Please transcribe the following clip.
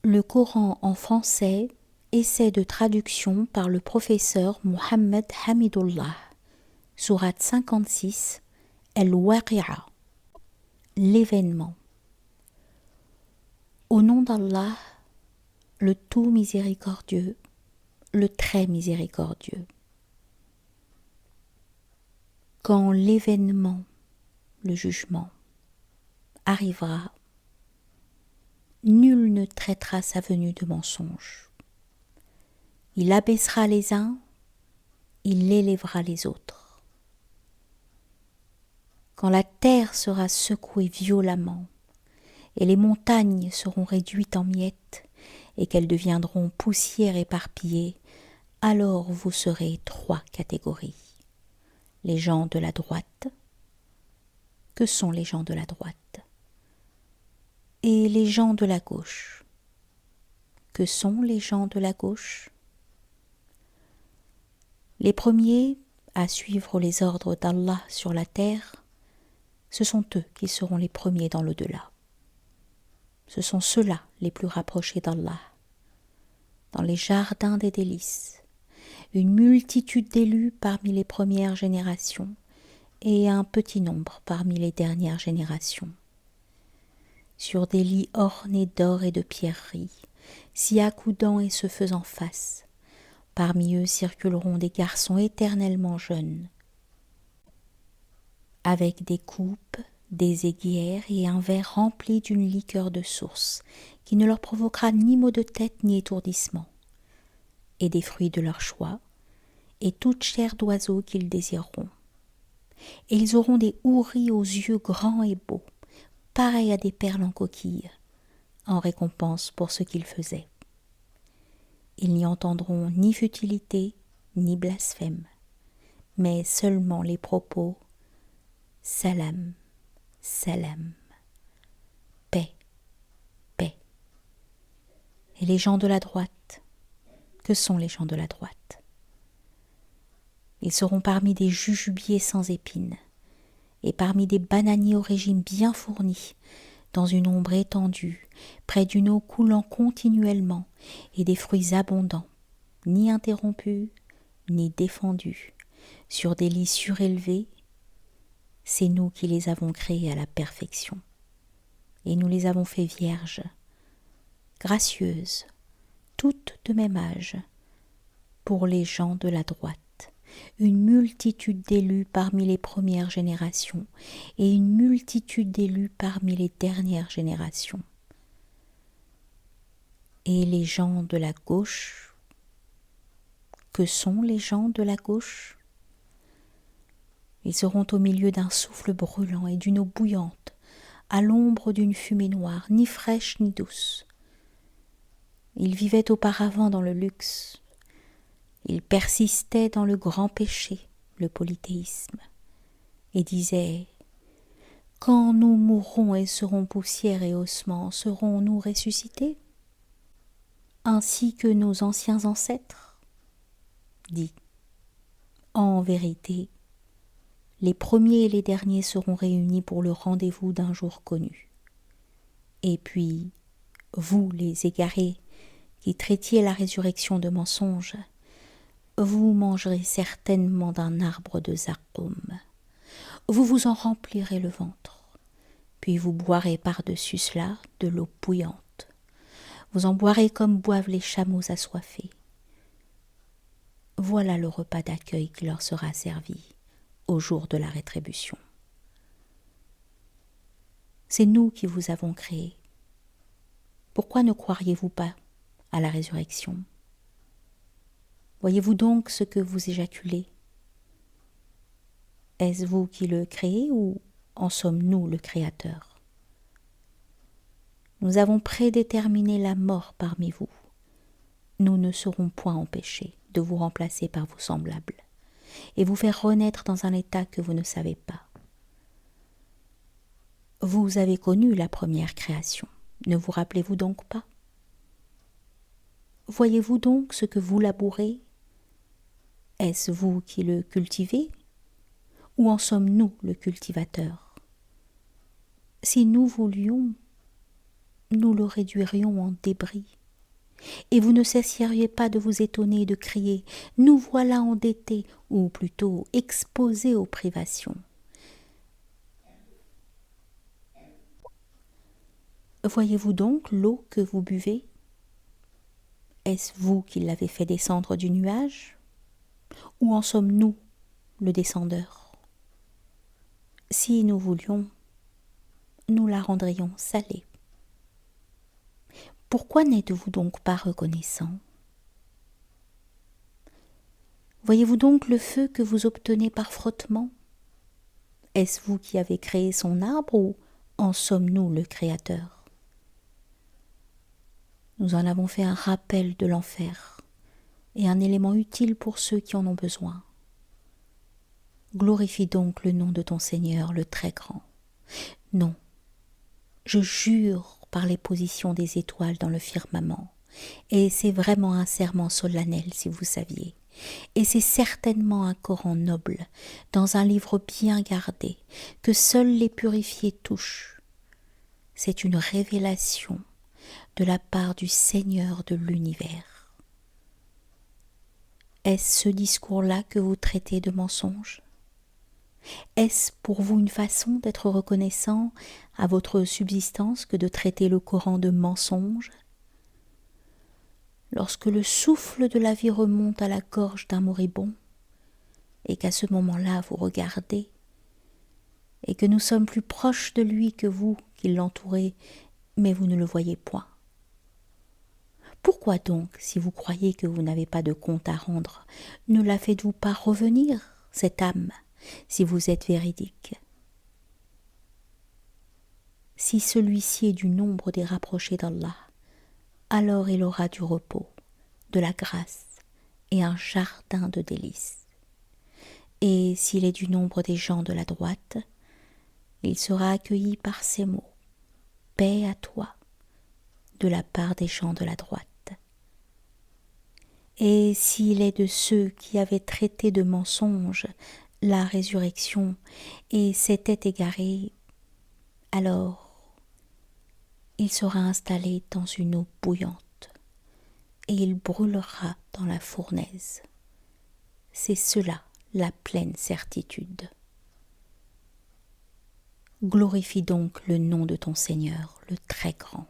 Le Coran en français, essai de traduction par le professeur Mohammed Hamidullah. Sourate 56, Al-Waqi'a. L'événement. Au nom d'Allah, le tout miséricordieux, le très miséricordieux. Quand l'événement, le jugement, arrivera, nul ne traitera sa venue de mensonge. Il abaissera les uns, il élèvera les autres. Quand la terre sera secouée violemment, et les montagnes seront réduites en miettes, et qu'elles deviendront poussière éparpillée, alors vous serez trois catégories. Les gens de la droite. Que sont les gens de la droite? Et les gens de la gauche. Que sont les gens de la gauche? Les premiers à suivre les ordres d'Allah sur la terre, ce sont eux qui seront les premiers dans l'au-delà. Ce sont ceux-là les plus rapprochés d'Allah. Dans les jardins des délices, une multitude d'élus parmi les premières générations et un petit nombre parmi les dernières générations. Sur des lits ornés d'or et de pierreries, s'y accoudant et se faisant face, parmi eux circuleront des garçons éternellement jeunes, avec des coupes, des aiguières et un verre rempli d'une liqueur de source, qui ne leur provoquera ni maux de tête ni étourdissement, et des fruits de leur choix, et toute chair d'oiseau qu'ils désireront. Et ils auront des houris aux yeux grands et beaux, pareils à des perles en coquille, en récompense pour ce qu'ils faisaient. Ils n'y entendront ni futilité, ni blasphème, mais seulement les propos « Salam, salam, paix, paix ». Et les gens de la droite, que sont les gens de la droite? Ils seront parmi des jujubiers sans épines, et parmi des bananiers au régime bien fourni, dans une ombre étendue, près d'une eau coulant continuellement, et des fruits abondants, ni interrompus, ni défendus, sur des lits surélevés. C'est nous qui les avons créés à la perfection, et nous les avons fait vierges, gracieuses, toutes de même âge, pour les gens de la droite. Une multitude d'élus parmi les premières générations et une multitude d'élus parmi les dernières générations. Et les gens de la gauche, que sont les gens de la gauche? Ils seront au milieu d'un souffle brûlant et d'une eau bouillante, à l'ombre d'une fumée noire, ni fraîche ni douce. Ils vivaient auparavant dans le luxe. Ils persistaient dans le grand péché, le polythéisme, et disaient « Quand nous mourrons et serons poussière et ossements, serons-nous ressuscités, ainsi que nos anciens ancêtres ?» Dit « En vérité, les premiers et les derniers seront réunis pour le rendez-vous d'un jour connu. Et puis, vous les égarés, qui traitiez la résurrection de mensonge, vous mangerez certainement d'un arbre de zaqqum. Vous vous en remplirez le ventre, puis vous boirez par-dessus cela de l'eau bouillante. Vous en boirez comme boivent les chameaux assoiffés. Voilà le repas d'accueil qui leur sera servi au jour de la rétribution. C'est nous qui vous avons créés. Pourquoi ne croiriez-vous pas à la résurrection ? Voyez-vous donc ce que vous éjaculez? Est-ce vous qui le créez ou en sommes-nous le Créateur? Nous avons prédéterminé la mort parmi vous. Nous ne serons point empêchés de vous remplacer par vos semblables et vous faire renaître dans un état que vous ne savez pas. Vous avez connu la première création, ne vous rappelez-vous donc pas? Voyez-vous donc ce que vous labourez? Est-ce vous qui le cultivez? Ou en sommes-nous le cultivateur? Si nous voulions, nous le réduirions en débris. Et vous ne cesseriez pas de vous étonner et de crier « Nous voilà endettés » ou plutôt exposés aux privations. Voyez-vous donc l'eau que vous buvez? Est-ce vous qui l'avez fait descendre du nuage? Ou en sommes-nous le descendeur? Si nous voulions, nous la rendrions salée. Pourquoi n'êtes-vous donc pas reconnaissant? Voyez-vous donc le feu que vous obtenez par frottement? Est-ce vous qui avez créé son arbre ou en sommes-nous le créateur? Nous en avons fait un rappel de l'enfer et un élément utile pour ceux qui en ont besoin. Glorifie donc le nom de ton Seigneur, le très grand. Non, je jure par les positions des étoiles dans le firmament, et c'est vraiment un serment solennel si vous saviez. Et c'est certainement un Coran noble, dans un livre bien gardé, que seuls les purifiés touchent. C'est une révélation de la part du Seigneur de l'univers. Est-ce ce discours-là que vous traitez de mensonge? Est-ce pour vous une façon d'être reconnaissant à votre subsistance que de traiter le Coran de mensonge? Lorsque le souffle de la vie remonte à la gorge d'un moribond, et qu'à ce moment-là vous regardez, et que nous sommes plus proches de lui que vous qui l'entourez, mais vous ne le voyez point. Pourquoi donc, si vous croyez que vous n'avez pas de compte à rendre, ne la faites-vous pas revenir, cette âme, si vous êtes véridique? Si celui-ci est du nombre des rapprochés d'Allah, alors il aura du repos, de la grâce et un jardin de délices. Et s'il est du nombre des gens de la droite, il sera accueilli par ces mots « Paix à toi » de la part des gens de la droite. Et s'il est de ceux qui avaient traité de mensonge la résurrection et s'étaient égarés, alors il sera installé dans une eau bouillante et il brûlera dans la fournaise. C'est cela la pleine certitude. Glorifie donc le nom de ton Seigneur, le très grand.